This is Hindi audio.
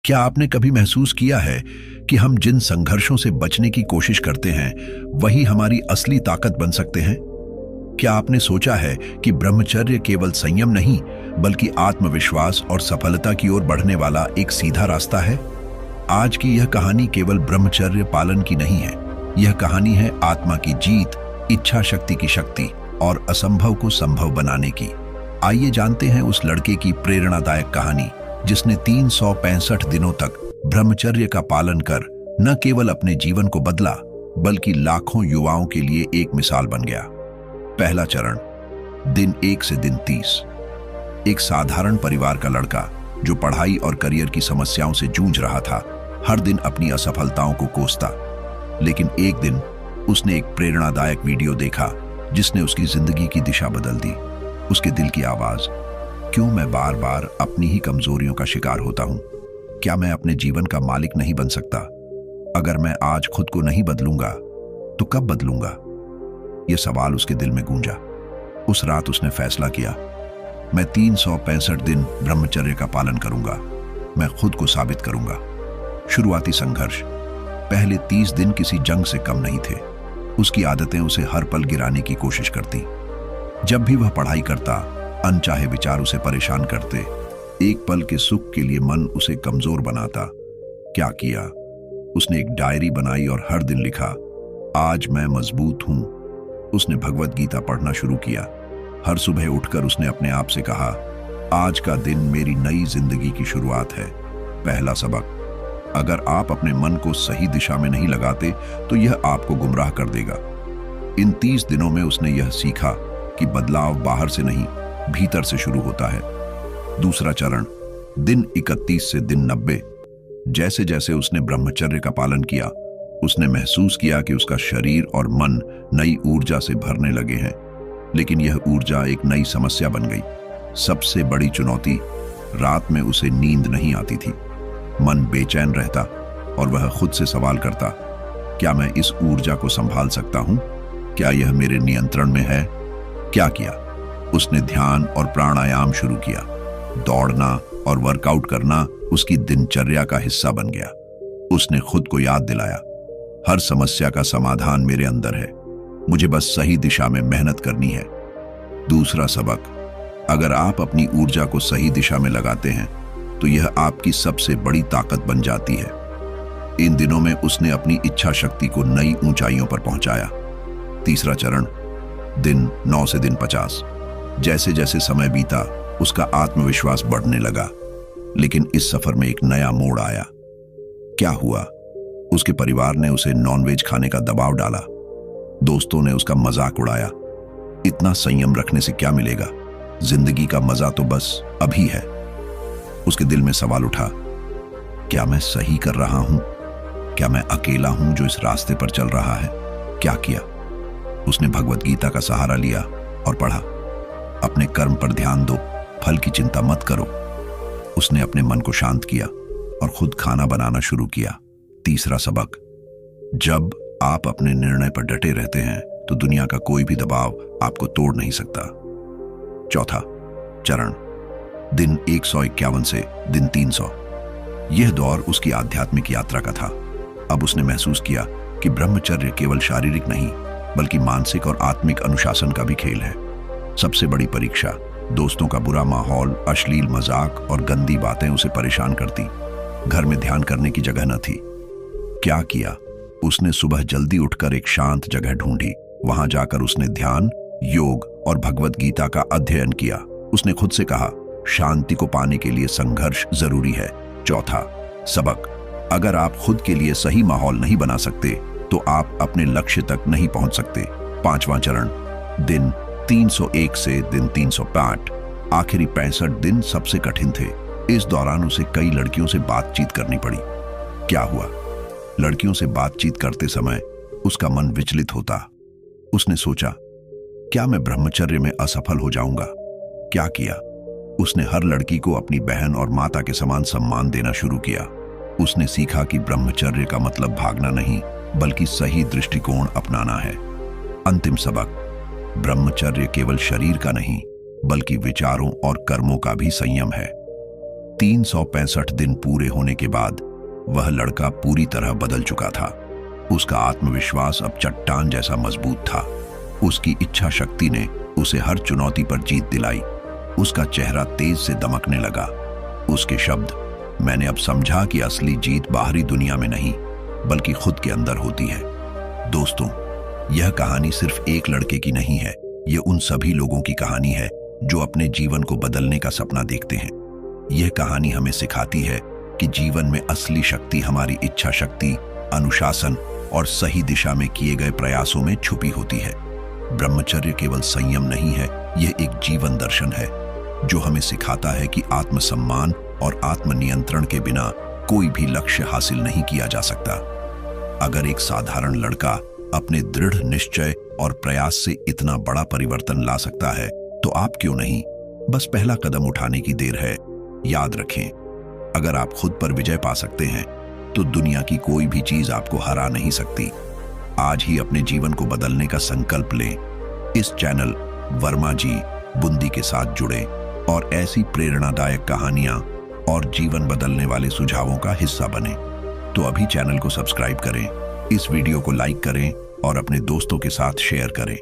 क्या आपने कभी महसूस किया है कि हम जिन संघर्षों से बचने की कोशिश करते हैं वही हमारी असली ताकत बन सकते हैं? क्या आपने सोचा है कि ब्रह्मचर्य केवल संयम नहीं बल्कि आत्मविश्वास और सफलता की ओर बढ़ने वाला एक सीधा रास्ता है? आज की यह कहानी केवल ब्रह्मचर्य पालन की नहीं है। यह कहानी है आत्मा की जीत, इच्छा शक्ति की शक्ति और असंभव को संभव बनाने की। आइए जानते हैं उस लड़के की प्रेरणादायक कहानी जिसने 365 दिनों तक ब्रह्मचर्य का पालन कर न केवल अपने जीवन को बदला बल्कि लाखों युवाओं के लिए एक मिसाल बन गया। पहला चरण, दिन 1 से दिन 30। एक साधारण परिवार का लड़का जो पढ़ाई और करियर की समस्याओं से जूझ रहा था, हर दिन अपनी असफलताओं को कोसता। लेकिन एक दिन उसने एक प्रेरणादायक वीडियो देखा जिसने उसकी जिंदगी की दिशा बदल दी। उसके दिल की आवाज, क्यों मैं बार बार अपनी ही कमजोरियों का शिकार होता हूं? क्या मैं अपने जीवन का मालिक नहीं बन सकता? अगर मैं आज खुद को नहीं बदलूंगा तो कब बदलूंगा? यह सवाल उसके दिल में गूंजा। उस रात उसने फैसला किया, मैं 365 दिन ब्रह्मचर्य का पालन करूंगा। मैं खुद को साबित करूंगा। शुरुआती संघर्ष। पहले 30 दिन किसी जंग से कम नहीं थे। उसकी आदतें उसे हर पल गिराने की कोशिश करती। जब भी वह पढ़ाई करता, अनचाहे विचार उसे परेशान करते। एक पल के सुख के लिए मन उसे कमजोर बनाता। क्या किया? उसने एक डायरी बनाई और हर दिन लिखा, आज मैं मजबूत हूं। उसने भगवत गीता पढ़ना शुरू किया। हर सुबह उठकर उसने अपने आप से कहा, आज का दिन मेरी नई जिंदगी की शुरुआत है। पहला सबक, अगर आप अपने मन को सही दिशा में नहीं लगाते तो यह आपको गुमराह कर देगा। इन 30 दिनों में उसने यह सीखा कि बदलाव बाहर से नहीं, भीतर से शुरू होता है। दूसरा चरण, दिन 31 से दिन 90। जैसे जैसे उसने ब्रह्मचर्य का पालन किया, उसने महसूस किया कि उसका शरीर और मन नई ऊर्जा से भरने लगे हैं। लेकिन यह ऊर्जा एक नई समस्या बन गई। सबसे बड़ी चुनौती, रात में उसे नींद नहीं आती थी। मन बेचैन रहता और वह खुद से सवाल करता, क्या मैं इस ऊर्जा को संभाल सकता हूं? क्या यह मेरे नियंत्रण में है? क्या किया? उसने ध्यान और प्राणायाम शुरू किया। दौड़ना और वर्कआउट करना उसकी दिनचर्या का हिस्सा बन गया। उसने खुद को याद दिलाया, हर समस्या का समाधान मेरे अंदर है, मुझे बस सही दिशा में मेहनत करनी है। दूसरा सबक, अगर आप अपनी ऊर्जा को सही दिशा में लगाते हैं तो यह आपकी सबसे बड़ी ताकत बन जाती है। इन दिनों में उसने अपनी इच्छा शक्ति को नई ऊंचाइयों पर पहुंचाया। तीसरा चरण, दिन 9 से दिन 50। जैसे जैसे समय बीता, उसका आत्मविश्वास बढ़ने लगा। लेकिन इस सफर में एक नया मोड़ आया। क्या हुआ? उसके परिवार ने उसे नॉनवेज खाने का दबाव डाला। दोस्तों ने उसका मजाक उड़ाया। इतना संयम रखने से क्या मिलेगा? जिंदगी का मजा तो बस अभी है। उसके दिल में सवाल उठा, क्या मैं सही कर रहा हूं? क्या मैं अकेला हूं जो इस रास्ते पर चल रहा है? क्या किया? उसने भगवत गीता का सहारा लिया और पढ़ा, अपने कर्म पर ध्यान दो, फल की चिंता मत करो। उसने अपने मन को शांत किया और खुद खाना बनाना शुरू किया। तीसरा सबक, जब आप अपने निर्णय पर डटे रहते हैं तो दुनिया का कोई भी दबाव आपको तोड़ नहीं सकता। चौथा चरण, दिन 151 से दिन 300। यह दौर उसकी आध्यात्मिक यात्रा का था। अब उसने महसूस किया कि ब्रह्मचर्य केवल शारीरिक नहीं बल्कि मानसिक और आत्मिक अनुशासन का भी खेल है। सबसे बड़ी परीक्षा, दोस्तों का बुरा माहौल, अश्लील मजाक और गंदी बातें उसे परेशान करती। घर में ध्यान करने की जगह न थी। क्या किया? उसने सुबह जल्दी उठकर एक शांत जगह ढूंढी। वहां जाकर उसने ध्यान, योग और भगवत गीता का अध्ययन किया। उसने खुद से कहा, शांति को पाने के लिए संघर्ष जरूरी है। चौथा सबक, अगर आप खुद के लिए सही माहौल नहीं बना सकते तो आप अपने लक्ष्य तक नहीं पहुंच सकते। पांचवां चरण, दिन 301 से दिन 305। आखिरी 65 दिन सबसे कठिन थे। इस दौरान उसे कई लड़कियों से बातचीत करनी पड़ी। क्या हुआ? लड़कियों से बातचीत करते समय उसका मन विचलित होता। उसने सोचा, क्या मैं ब्रह्मचर्य में असफल हो जाऊंगा? क्या किया? उसने हर लड़की को अपनी बहन और माता के समान सम्मान देना शुरू किया। उसने सीखा कि ब्रह्मचर्य का मतलब भागना नहीं बल्कि सही दृष्टिकोण अपनाना है। अंतिम सबक, ब्रह्मचर्य केवल शरीर का नहीं बल्कि विचारों और कर्मों का भी संयम है। 365 दिन पूरे होने के बाद वह लड़का पूरी तरह बदल चुका था। उसका आत्मविश्वास अब चट्टान जैसा मजबूत था। उसकी इच्छा शक्ति ने उसे हर चुनौती पर जीत दिलाई। उसका चेहरा तेज से दमकने लगा। उसके शब्द, मैंने अब समझा कि असली जीत बाहरी दुनिया में नहीं बल्कि खुद के अंदर होती है। दोस्तों, यह कहानी सिर्फ एक लड़के की नहीं है, यह उन सभी लोगों की कहानी है जो अपने जीवन को बदलने का सपना देखते हैं। यह कहानी हमें सिखाती है कि जीवन में असली शक्ति हमारी इच्छा शक्ति, अनुशासन और सही दिशा में किए गए प्रयासों में छुपी होती है। ब्रह्मचर्य केवल संयम नहीं है, यह एक जीवन दर्शन है जो हमें सिखाता है कि आत्मसम्मान और आत्मनियंत्रण के बिना कोई भी लक्ष्य हासिल नहीं किया जा सकता। अगर एक साधारण लड़का अपने दृढ़ निश्चय और प्रयास से इतना बड़ा परिवर्तन ला सकता है, तो आप क्यों नहीं? बस पहला कदम उठाने की देर है। याद रखें, अगर आप खुद पर विजय पा सकते हैं तो दुनिया की कोई भी चीज आपको हरा नहीं सकती। आज ही अपने जीवन को बदलने का संकल्प लें। इस चैनल वर्मा जी बुंदी के साथ जुड़े और ऐसी प्रेरणादायक कहानियां और जीवन बदलने वाले सुझावों का हिस्सा बने। तो अभी चैनल को सब्सक्राइब करें, इस वीडियो को लाइक करें और अपने दोस्तों के साथ शेयर करें।